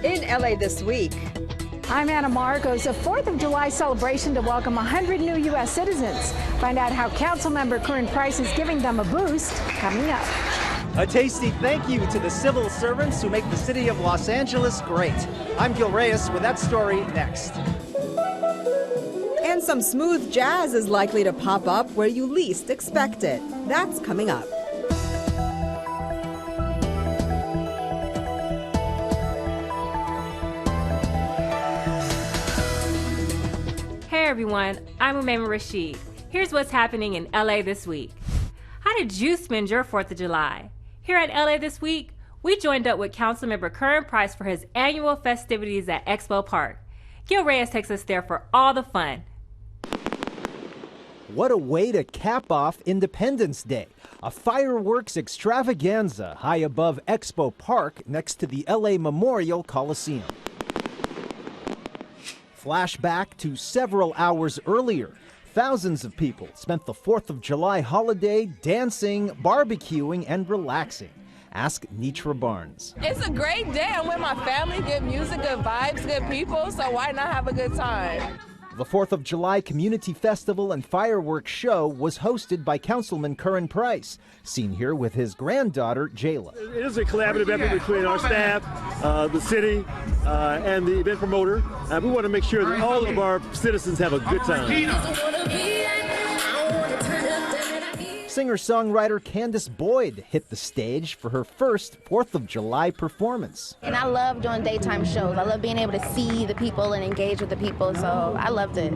In LA this week. I'm Anna Marcos. A 4th of July celebration to welcome 100 new U.S. citizens. Find out how Councilmember Curran Price is giving them a boost coming up. A tasty thank you to the civil servants who make the city of Los Angeles great. I'm Gil Reyes with that story next. And some smooth jazz is likely to pop up where you least expect it. That's coming up. Hey everyone, I'm Umaima Rashid. Here's what's happening in LA this week. How did you spend your 4th of July? Here at LA this week, we joined up with Councilmember Curran Price for his annual festivities at Expo Park. Gil Reyes takes us there for all the fun. What a way to cap off Independence Day. A fireworks extravaganza high above Expo Park next to the LA Memorial Coliseum. Flashback to several hours earlier. Thousands of people spent the 4th of July holiday dancing, barbecuing, and relaxing. Ask Nitra Barnes. It's a great day. I'm with my family, good music, good vibes, good people, so why not have a good time? The 4th of July Community Festival and Fireworks Show was hosted by Councilman Curran Price, seen here with his granddaughter, Jayla. It is a collaborative effort between our staff, the city, and the event promoter. We want to make sure that all of our citizens have a good time. Singer-songwriter Candace Boyd hit the stage for her first 4th of July performance. And I love doing daytime shows. I love being able to see the people and engage with the people, so I loved it.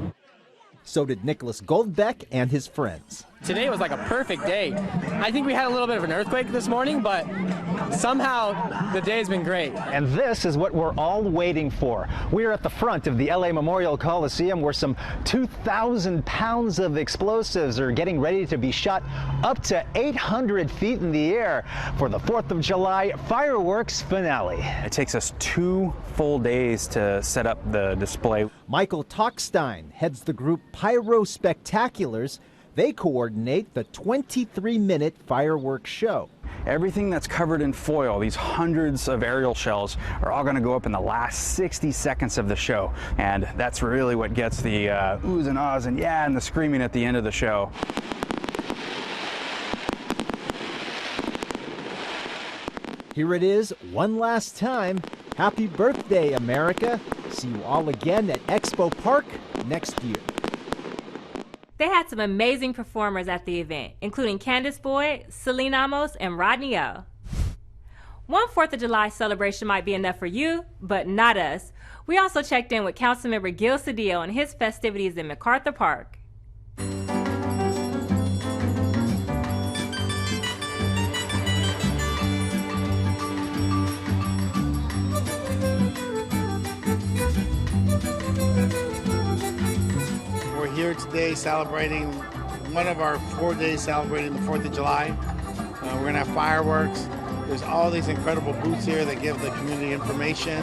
So did Nicholas Goldbeck and his friends. Today was like a perfect day. I think we had a little bit of an earthquake this morning, but somehow the day's been great. And this is what we're all waiting for. We are at the front of the LA Memorial Coliseum where some 2,000 pounds of explosives are getting ready to be shot up to 800 feet in the air for the 4th of July fireworks finale. It takes us 2 full days to set up the display. Michael Talkstein heads the group Pyro Spectaculars. They coordinate the 23-minute fireworks show. Everything that's covered in foil, these hundreds of aerial shells, are all going to go up in the last 60 seconds of the show. And that's really what gets the oohs and ahs and yeah and the screaming at the end of the show. Here it is one last time. Happy birthday, America. See you all again at Expo Park next year. They had some amazing performers at the event, including Candace Boyd, Celine Amos, and Rodney O. One 4th of July celebration might be enough for you, but not us. We also checked in with Councilmember Gil Cedillo and his festivities in MacArthur Park. Here today celebrating one of our 4 days celebrating the 4th of July. We're going to have fireworks. There's all these incredible booths here that give the community information.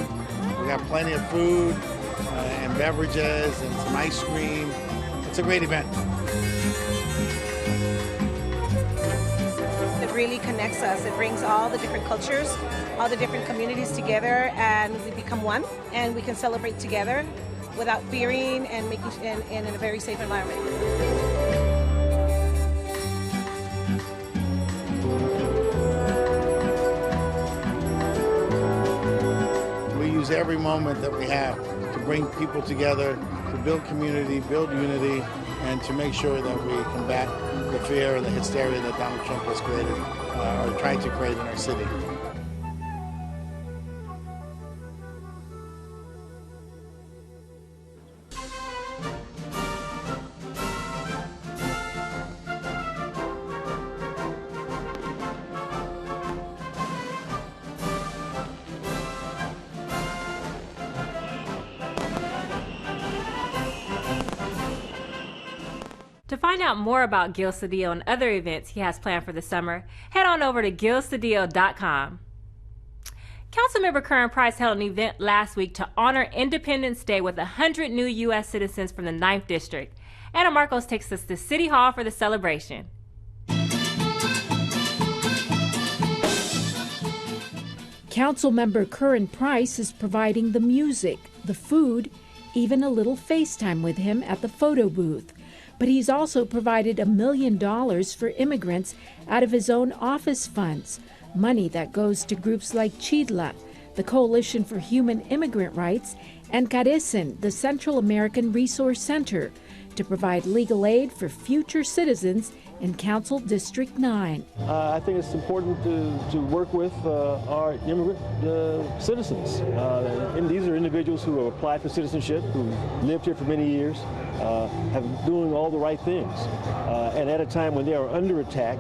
We got plenty of food and beverages and some ice cream. It's a great event. It really connects us. It brings all the different cultures, all the different communities together, and we become one, and we can celebrate together without fearing and making and in a very safe environment. We use every moment that we have to bring people together, to build community, build unity, and to make sure that we combat the fear and the hysteria that Donald Trump has created or tried to create in our city. To find out more about Gil Cedillo and other events he has planned for the summer, head on over to gilcedillo.com. Councilmember Curran Price held an event last week to honor Independence Day with 100 new U.S. citizens from the 9th District. Anna Marcos takes us to City Hall for the celebration. Councilmember Curran Price is providing the music, the food, even a little FaceTime with him at the photo booth. But he's also provided $1 million for immigrants out of his own office funds, money that goes to groups like CHIDLA, the Coalition for Human Immigrant Rights, and Carecen, the Central American Resource Center, to provide legal aid for future citizens in Council District 9. I think it's important to work with our immigrant citizens. And these are individuals who have applied for citizenship, who lived here for many years, have doing all the right things. And at a time when they are under attack,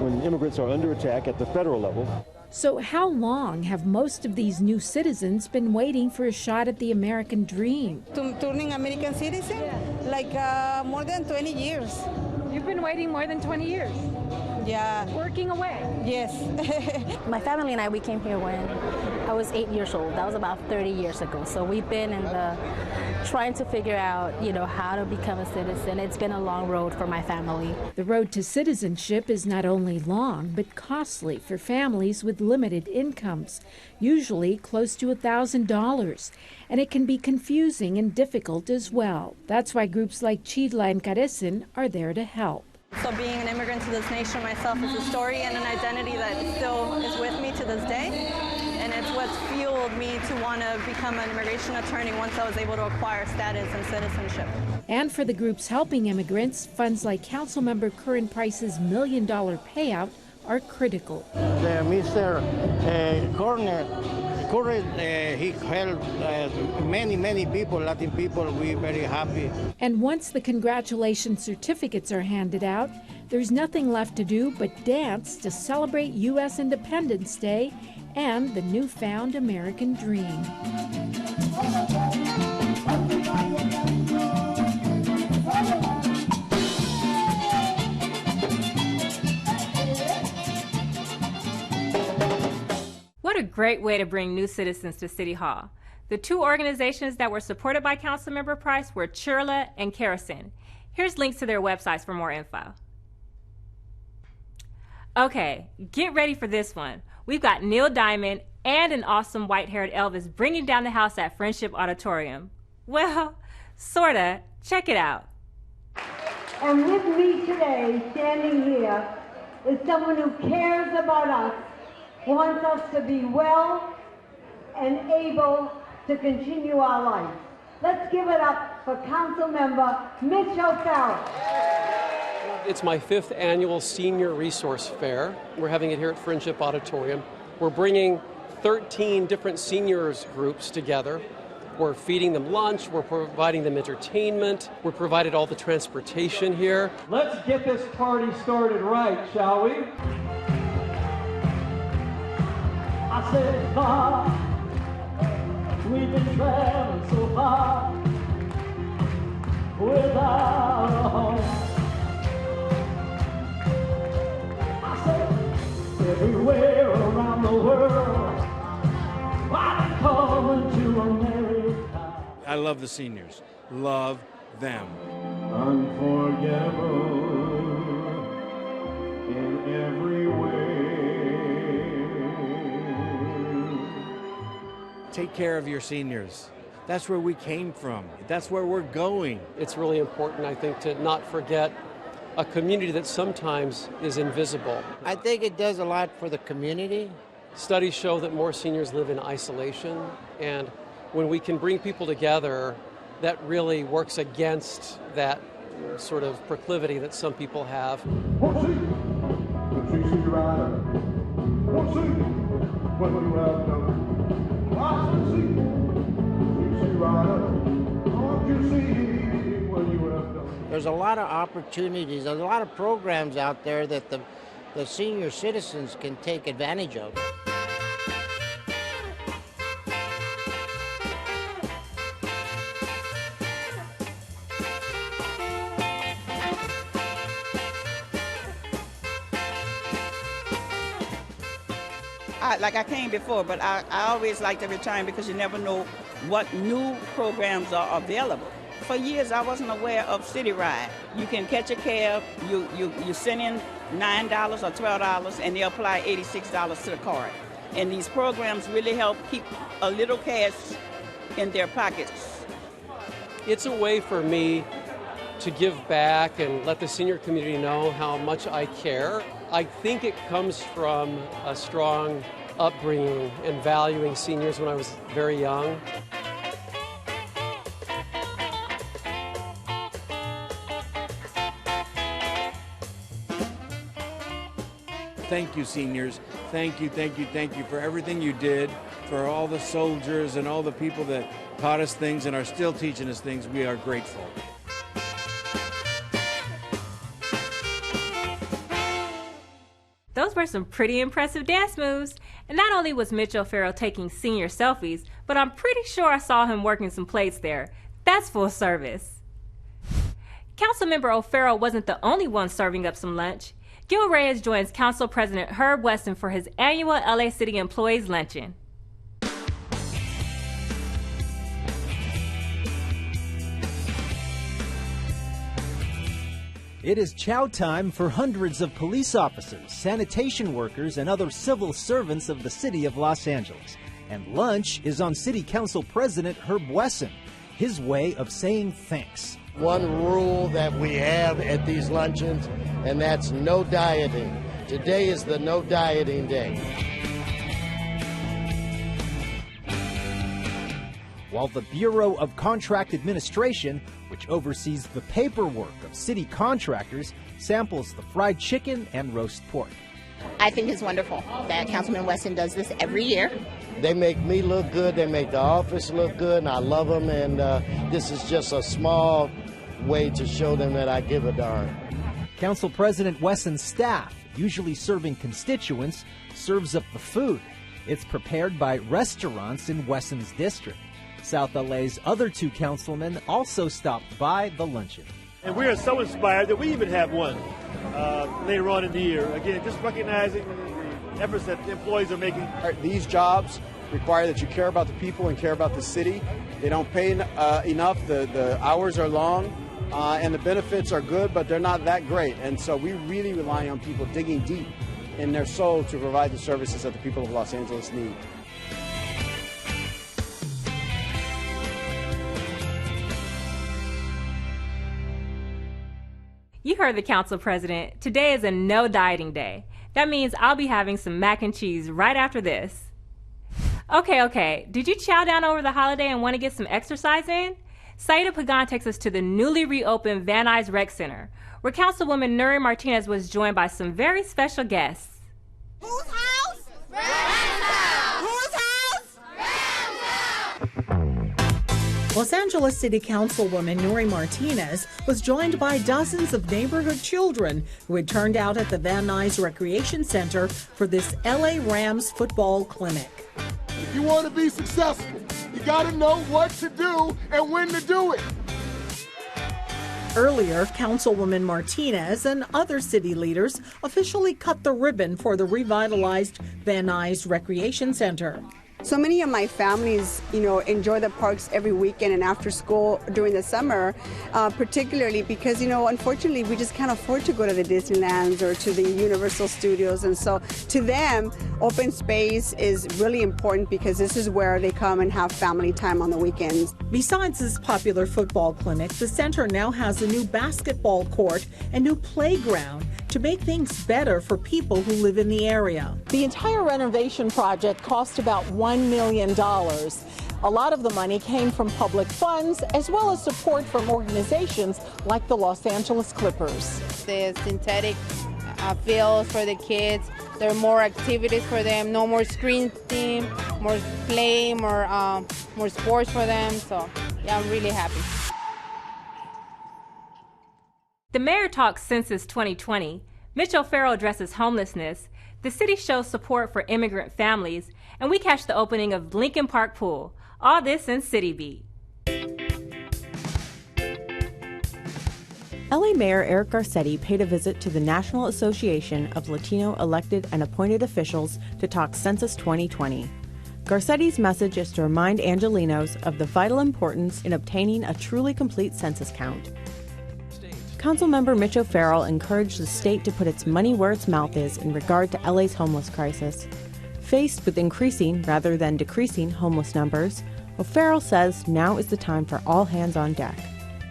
when immigrants are under attack at the federal level. So how long have most of these new citizens been waiting for a shot at the American dream? Turning American citizen? Yeah. Like more than 20 years. You've been waiting more than 20 years? Yeah. Working away? Yes. My family and I, we came here when I was 8 years old. That was about 30 years ago. So we've been in the trying to figure out, how to become a citizen. It's been a long road for my family. The road to citizenship is not only long, but costly for families with limited incomes, usually close to $1,000. And it can be confusing and difficult as well. That's why groups like CHIDLA and Carecen are there to help. So being an immigrant to this nation myself is a story and an identity that still is with me to this day. And it's what's fueled me to want to become an immigration attorney once I was able to acquire status and citizenship. And for the groups helping immigrants, funds like Councilmember Curran Price's $1 million payout are critical. Mr. Curran, he helped many people, Latin people. We're very happy. And once the congratulations certificates are handed out, there's nothing left to do but dance to celebrate U.S. Independence Day and the newfound American dream. What a great way to bring new citizens to City Hall. The two organizations that were supported by Councilmember Price were CHIDLA and Carecen. Here's links to their websites for more info. Okay, get ready for this one. We've got Neil Diamond and an awesome white-haired Elvis bringing down the house at Friendship Auditorium. Well, sorta. Check it out. And with me today, standing here, is someone who cares about us, wants us to be well and able to continue our life. Let's give it up for Councilmember Mitchell Farrell. It's my 5th annual Senior Resource Fair. We're having it here at Friendship Auditorium. We're bringing 13 different seniors groups together. We're feeding them lunch, we're providing them entertainment, we're provided all the transportation here. Let's get this party started right, shall we? I said, far, we've been traveling so far without a home. I said, everywhere around the world, I'm coming to America. I love the seniors. Love them. Unforgettable in every way. Take care of your seniors. That's where we came from. That's where we're going. It's really important, I think, to not forget a community that sometimes is invisible. I think it does a lot for the community. Studies show that more seniors live in isolation, and when we can bring people together, that really works against that sort of proclivity that some people have. There's a lot of opportunities, there's a lot of programs out there that the senior citizens can take advantage of. I came before, but I always like to return because you never know what new programs are available. For years, I wasn't aware of City Ride. You can catch a cab, you send in $9 or $12, and they apply $86 to the card. And these programs really help keep a little cash in their pockets. It's a way for me to give back and let the senior community know how much I care. I think it comes from a strong upbringing and valuing seniors when I was very young. Thank you, seniors. Thank you, thank you, thank you for everything you did, for all the soldiers and all the people that taught us things and are still teaching us things. We are grateful. Those were some pretty impressive dance moves. And not only was Mitch O'Farrell taking senior selfies, but I'm pretty sure I saw him working some plates there. That's full service. Councilmember O'Farrell wasn't the only one serving up some lunch. Gil Reyes joins Council President Herb Weston for his annual LA City Employees Luncheon. It is chow time for hundreds of police officers, sanitation workers, and other civil servants of the city of Los Angeles. And lunch is on City Council President Herb Weston, his way of saying thanks. One rule that we have at these luncheons, and that's no dieting. Today is the no dieting day. While the Bureau of Contract Administration, which oversees the paperwork of city contractors, samples the fried chicken and roast pork. I think it's wonderful that Councilman Weston does this every year. They make me look good, they make the office look good, and I love them, and this is just a small way to show them that I give a darn. Council President Wesson's staff, usually serving constituents, serves up the food. It's prepared by restaurants in Wesson's district. South LA's other two councilmen also stopped by the luncheon. And we are so inspired that we even have one later on in the year. Again, just recognizing the efforts that the employees are making. These jobs require that you care about the people and care about the city. They don't pay enough, the hours are long, and the benefits are good, but they're not that great. And so we really rely on people digging deep in their soul to provide the services that the people of Los Angeles need. You heard the council president. Today is a no dieting day. That means I'll be having some mac and cheese right after this. Okay. Did you chow down over the holiday and want to get some exercise in? Saida Pagan takes us to the newly reopened Van Nuys Rec Center, where Councilwoman Nuys Martinez was joined by some very special guests. Whose house? Crenshaw! Whose house? Crenshaw! Los Angeles City Councilwoman Nuys Martinez was joined by dozens of neighborhood children who had turned out at the Van Nuys Recreation Center for this LA Rams football clinic. If you want to be successful, you got to know what to do and when to do it. Earlier, Councilwoman Martinez and other city leaders officially cut the ribbon for the revitalized Van Nuys Recreation Center. So many of my families, enjoy the parks every weekend and after school during the summer, particularly because, unfortunately, we just can't afford to go to the Disneylands or to the Universal Studios. And so to them, open space is really important because this is where they come and have family time on the weekends. Besides this popular football clinic, the center now has a new basketball court and new playground to make things better for people who live in the area. The entire renovation project cost about $1 million. A lot of the money came from public funds as well as support from organizations like the Los Angeles Clippers. The synthetic fields for the kids, there are more activities for them, no more screen theme, more play, more sports for them. So yeah, I'm really happy. The mayor talks Census 2020. Mitch O'Farrell addresses homelessness. The city shows support for immigrant families, and we catch the opening of Lincoln Park Pool. All this in City Beat. LA Mayor Eric Garcetti paid a visit to the National Association of Latino Elected and Appointed Officials to talk Census 2020. Garcetti's message is to remind Angelenos of the vital importance in obtaining a truly complete census count. Councilmember Mitch O'Farrell encouraged the state to put its money where its mouth is in regard to LA's homeless crisis. Faced with increasing rather than decreasing homeless numbers, O'Farrell says now is the time for all hands on deck.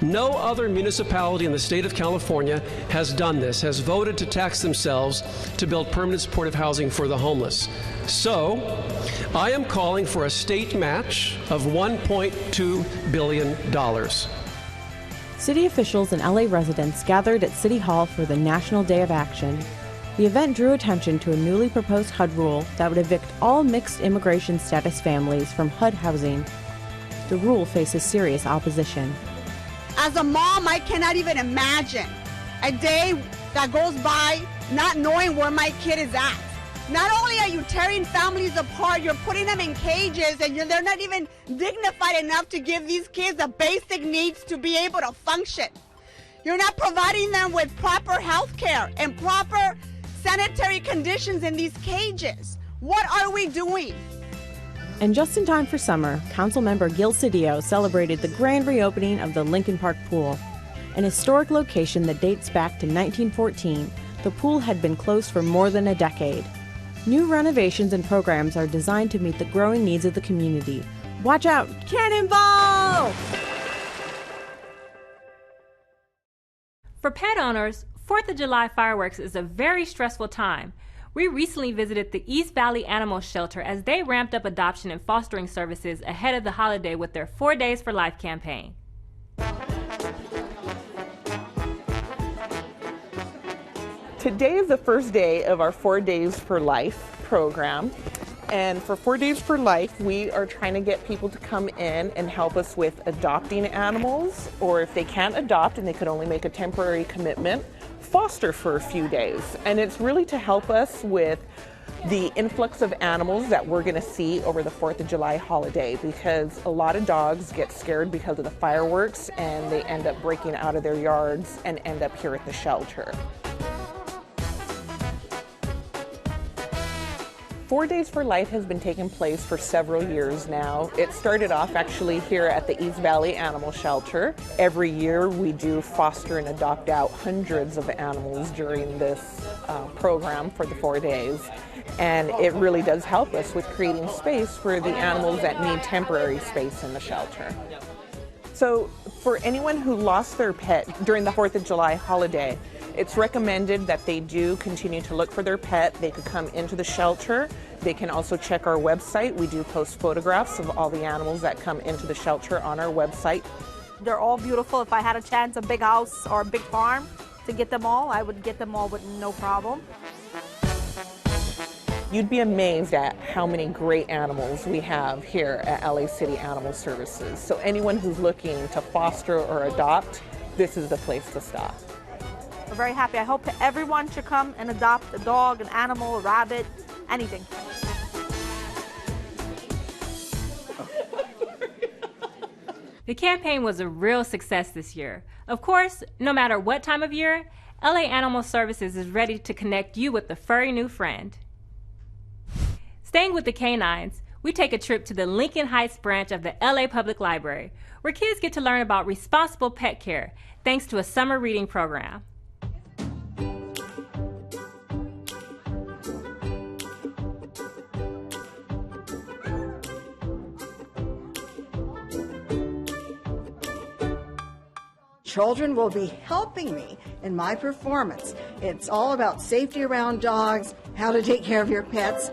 No other municipality in the state of California has done this, has voted to tax themselves to build permanent supportive housing for the homeless. So, I am calling for a state match of $1.2 billion. City officials and LA residents gathered at City Hall for the National Day of Action. The event drew attention to a newly proposed HUD rule that would evict all mixed immigration status families from HUD housing. The rule faces serious opposition. As a mom, I cannot even imagine a day that goes by not knowing where my kid is at. Not only are you tearing families apart, you're putting them in cages, and they're not even dignified enough to give these kids the basic needs to be able to function. You're not providing them with proper health care and proper sanitary conditions in these cages. What are we doing? And just in time for summer, Councilmember Gil Cedillo celebrated the grand reopening of the Lincoln Park Pool. An historic location that dates back to 1914, the pool had been closed for more than a decade. New renovations and programs are designed to meet the growing needs of the community. Watch out, cannonball! For pet owners, 4th of July fireworks is a very stressful time. We recently visited the East Valley Animal Shelter as they ramped up adoption and fostering services ahead of the holiday with their 4 Days for Life campaign. Today is the first day of our 4 Days for Life program. And for 4 Days for Life, we are trying to get people to come in and help us with adopting animals, or if they can't adopt and they could only make a temporary commitment, foster for a few days. And it's really to help us with the influx of animals that we're going to see over the 4th of July holiday, because a lot of dogs get scared because of the fireworks and they end up breaking out of their yards and end up here at the shelter. 4 Days for Life has been taking place for several years now. It started off actually here at the East Valley Animal Shelter. Every year we do foster and adopt out hundreds of animals during this program for the 4 days. And it really does help us with creating space for the animals that need temporary space in the shelter. So for anyone who lost their pet during the 4th of July holiday, it's recommended that they do continue to look for their pet. They could come into the shelter. They can also check our website. We do post photographs of all the animals that come into the shelter on our website. They're all beautiful. If I had a chance, a big house or a big farm to get them all, I would get them all with no problem. You'd be amazed at how many great animals we have here at LA City Animal Services. So anyone who's looking to foster or adopt, this is the place to stop. We're very happy. I hope that everyone should come and adopt a dog, an animal, a rabbit, anything. The campaign was a real success this year. Of course, no matter what time of year, LA Animal Services is ready to connect you with a furry new friend. Staying with the canines, we take a trip to the Lincoln Heights branch of the LA Public Library, where kids get to learn about responsible pet care thanks to a summer reading program. Children will be helping me in my performance. It's all about safety around dogs, how to take care of your pets.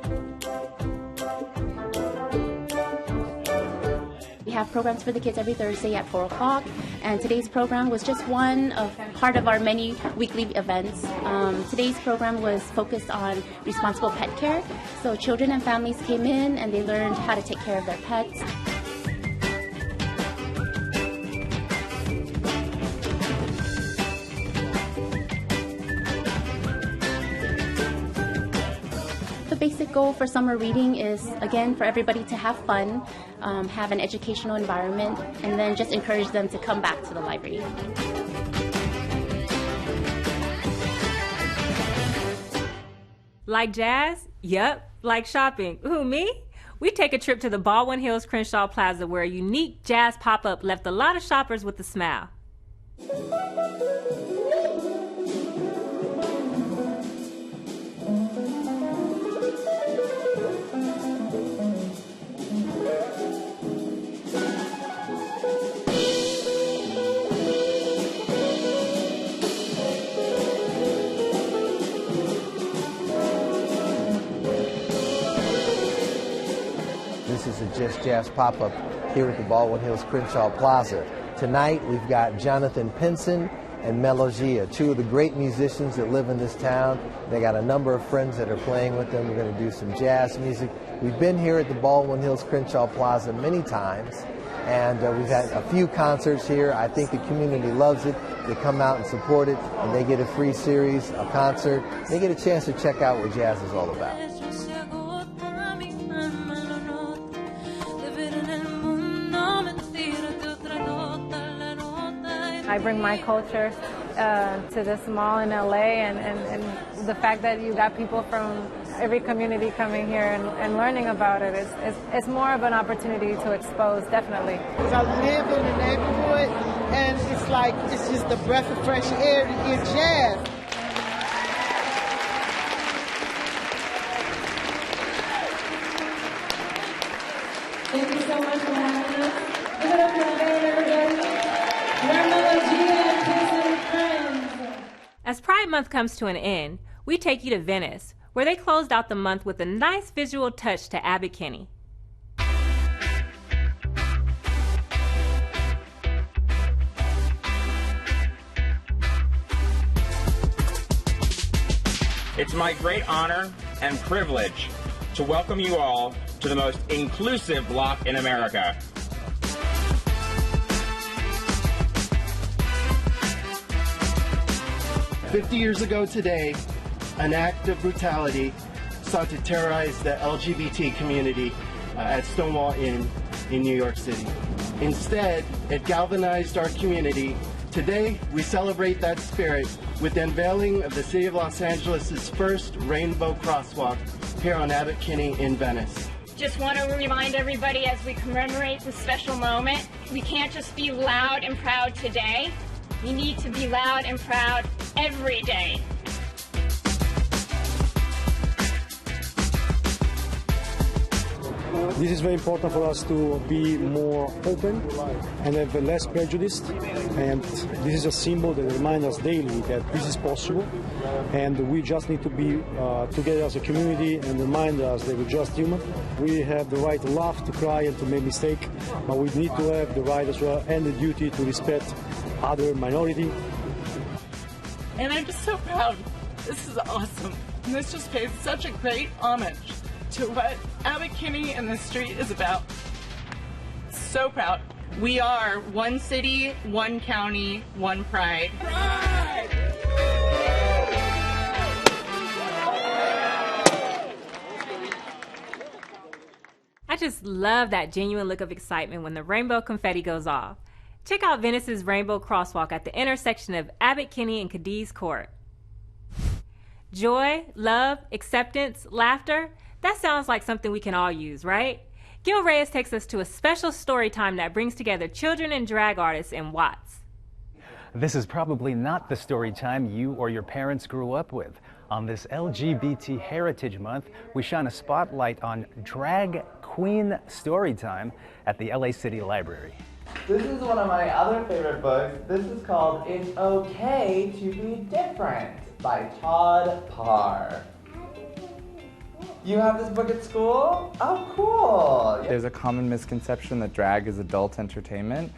We have programs for the kids every Thursday at 4 o'clock, and today's program was just one of part of our many weekly events. Today's program was focused on responsible pet care. So children and families came in and they learned how to take care of their pets. The basic goal for summer reading is, again, for everybody to have fun, have an educational environment, and then just encourage them to come back to the library. Like jazz? Yep. Like shopping? Who, me? We take a trip to the Baldwin Hills Crenshaw Plaza, where a unique jazz pop-up left a lot of shoppers with a smile. This is a Just Jazz pop-up here at the Baldwin Hills Crenshaw Plaza. Tonight we've got Jonathan Pinson and Melogia, two of the great musicians that live in this town. They got a number of friends that are playing with them. We're going to do some jazz music. We've been here at the Baldwin Hills Crenshaw Plaza many times, and we've had a few concerts here. I think the community loves it. They come out and support it, and they get a free series, a concert. They get a chance to check out what jazz is all about. I bring my culture to this mall in LA, and the fact that you got people from every community coming here and learning about it is more of an opportunity to expose, definitely. I live in the neighborhood, and it's just a breath of fresh air to hear jazz. Thank you so much for having us. Give it up for the band, everybody. As Pride Month comes to an end, we take you to Venice, where they closed out the month with a nice visual touch to Abbot Kinney. It's my great honor and privilege to welcome you all to the most inclusive block in America. "50 years ago today, an act of brutality sought to terrorize the LGBT community at Stonewall Inn in New York City. Instead, it galvanized our community. Today, we celebrate that spirit with the unveiling of the City of Los Angeles' first rainbow crosswalk here on Abbot Kinney in Venice. Just want to remind everybody as we commemorate this special moment, we can't just be loud and proud today. We need to be loud and proud every day. This is very important for us to be more open and have less prejudice, and this is a symbol that reminds us daily that this is possible, and we just need to be together as a community and remind us that we're just human. We have the right to laugh, to cry, and to make mistakes, but we need to have the right as well and the duty to respect other minority. And I'm just so proud. This is awesome. And this just pays such a great homage to what Abbot Kinney and the street is about. So proud. We are one city, one county, one pride. Pride! I just love that genuine look of excitement when the rainbow confetti goes off. Check out Venice's Rainbow Crosswalk at the intersection of Abbot Kinney and Cadiz Court. Joy, love, acceptance, laughter, that sounds like something we can all use, right? Gil Reyes takes us to a special story time that brings together children and drag artists in Watts. This is probably not the story time you or your parents grew up with. On this LGBT Heritage Month, we shine a spotlight on Drag Queen Storytime at the LA City Library. This is one of my other favorite books. This is called It's Okay to Be Different by Todd Parr. You have this book at school? Oh, cool. There's a common misconception that drag is adult entertainment,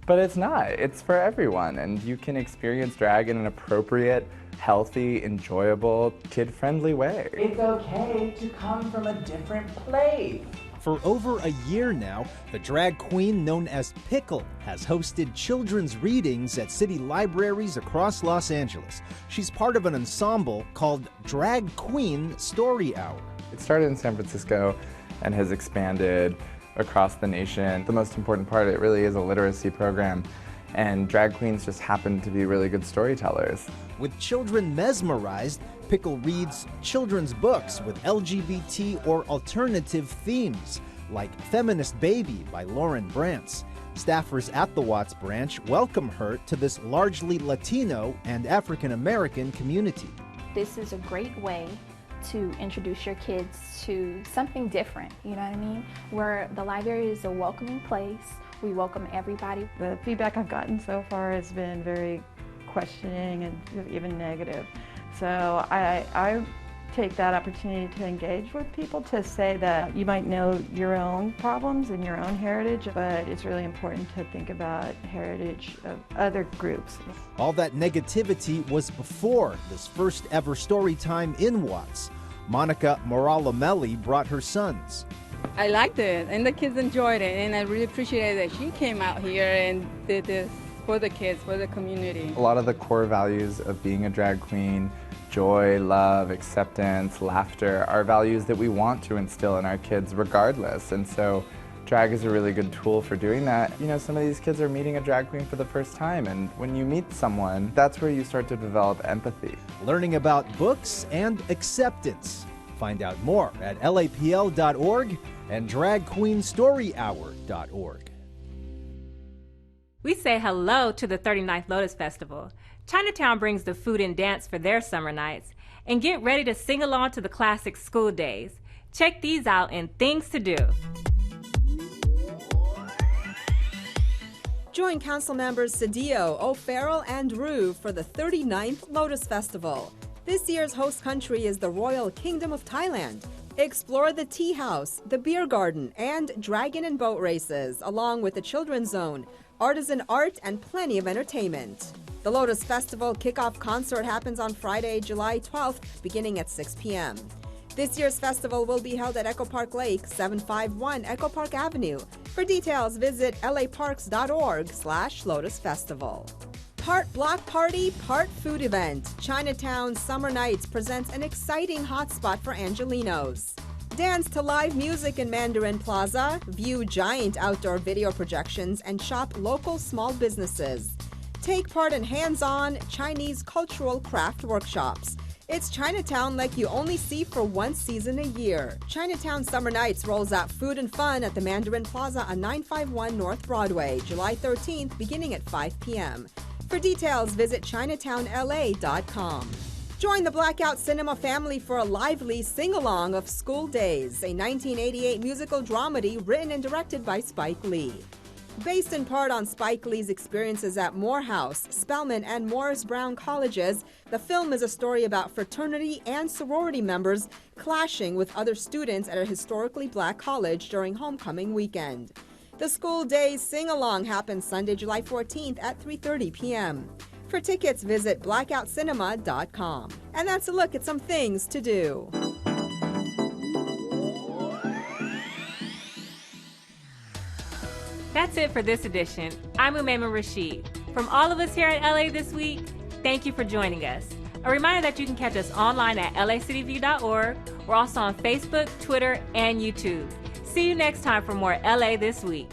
but it's not. It's for everyone, and you can experience drag in an appropriate, healthy, enjoyable, kid-friendly way. It's okay to come from a different place. For over a year now, the drag queen known as Pickle has hosted children's readings at city libraries across Los Angeles. She's part of an ensemble called Drag Queen Story Hour. It started in San Francisco and has expanded across the nation. The most important part, it really is a literacy program, and drag queens just happen to be really good storytellers. With children mesmerized, Pickle reads children's books with LGBT or alternative themes, like Feminist Baby by Lauren Brantz. Staffers at the Watts branch welcome her to this largely Latino and African American community. This is a great way to introduce your kids to something different, you know what I mean? Where the library is a welcoming place, we welcome everybody. The feedback I've gotten so far has been very questioning and even negative. So I take that opportunity to engage with people, to say that you might know your own problems and your own heritage, but it's really important to think about heritage of other groups. All that negativity was before this first ever story time in Watts. Monica Moralamelli brought her sons. I liked it, and the kids enjoyed it, and I really appreciated that she came out here and did this for the kids, for the community. A lot of the core values of being a drag queen, joy, love, acceptance, laughter, are values that we want to instill in our kids regardless. And so drag is a really good tool for doing that. You know, some of these kids are meeting a drag queen for the first time, and when you meet someone, that's where you start to develop empathy. Learning about books and acceptance. Find out more at lapl.org and dragqueenstoryhour.org. We say hello to the 39th Lotus Festival. Chinatown brings the food and dance for their summer nights. And get ready to sing along to the classic School Days. Check these out in Things to Do. Join Council members Cedillo, O'Farrell, and Rue for the 39th Lotus Festival. This year's host country is the Royal Kingdom of Thailand. Explore the tea house, the beer garden, and dragon and boat races, along with the children's zone, artisan art, and plenty of entertainment. The Lotus Festival kickoff concert happens on Friday, July 12th, beginning at 6 p.m. This year's festival will be held at Echo Park Lake, 751 Echo Park Avenue. For details, visit laparks.org/Lotus Festival. Part block party, part food event. Chinatown Summer Nights presents an exciting hotspot for Angelinos. Dance to live music in Mandarin Plaza, view giant outdoor video projections, and shop local small businesses. Take part in hands-on Chinese cultural craft workshops. It's Chinatown like you only see for one season a year. Chinatown Summer Nights rolls out food and fun at the Mandarin Plaza on 951 North Broadway, July 13th, beginning at 5 p.m. For details, visit ChinatownLA.com. Join the Blackout Cinema family for a lively sing-along of School Days, a 1988 musical dramedy written and directed by Spike Lee. Based in part on Spike Lee's experiences at Morehouse, Spelman, and Morris Brown colleges, the film is a story about fraternity and sorority members clashing with other students at a historically black college during homecoming weekend. The School Days sing-along happens Sunday, July 14th at 3:30 p.m. For tickets, visit blackoutcinema.com. And that's a look at some things to do. That's it for this edition. I'm Umayma Rashid. From all of us here at LA This Week, thank you for joining us. A reminder that you can catch us online at lacityview.org. We're also on Facebook, Twitter, and YouTube. See you next time for more LA This Week.